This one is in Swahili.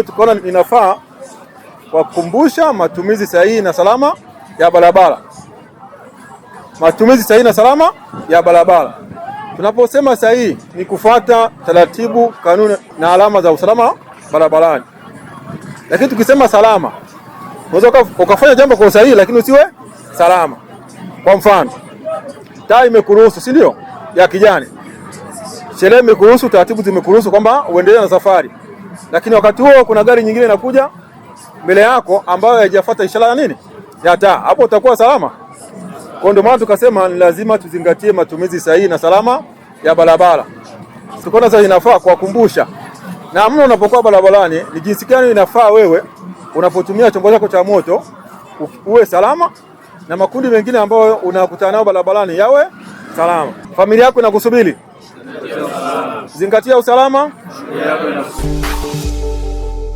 tukaona inafaa kwa kukumbusha matumizi sahihi na salama ya barabara. Matumizi sahihi na salama ya barabara. Tunaposema sahihi ni kufuata taratibu, kanuni na alama za usalama barabarani. Lakini tukisema salama, unaweza ukafanya jambo kwa usahihi lakini usiwe salama. Kwa mfano, taa imekuruhusu, si ndio? Ya kijani. Sheria imekuruhusu, taratibu zimekuruhusu kwamba uendelee na safari. Lakini wakati huo kuna gari nyingine inakuja mbele yako ambayo haijafuata ishara ya nini? Ya taa. Hapo utakuwa salama? Kwa ndio maana tukasema ni lazima tuzingatie matumizi sahihi na salama ya barabara. Tukaona sasa inafaa kuwakumbusha na mno unapokuwa barabarani ni jinsi gani inafaa wewe unapotumia chombo chako cha moto uwe salama na makundi mengine ambayo unakutana nao barabarani yawe salama. Familia yako inakusubiri. Zingatia usalama.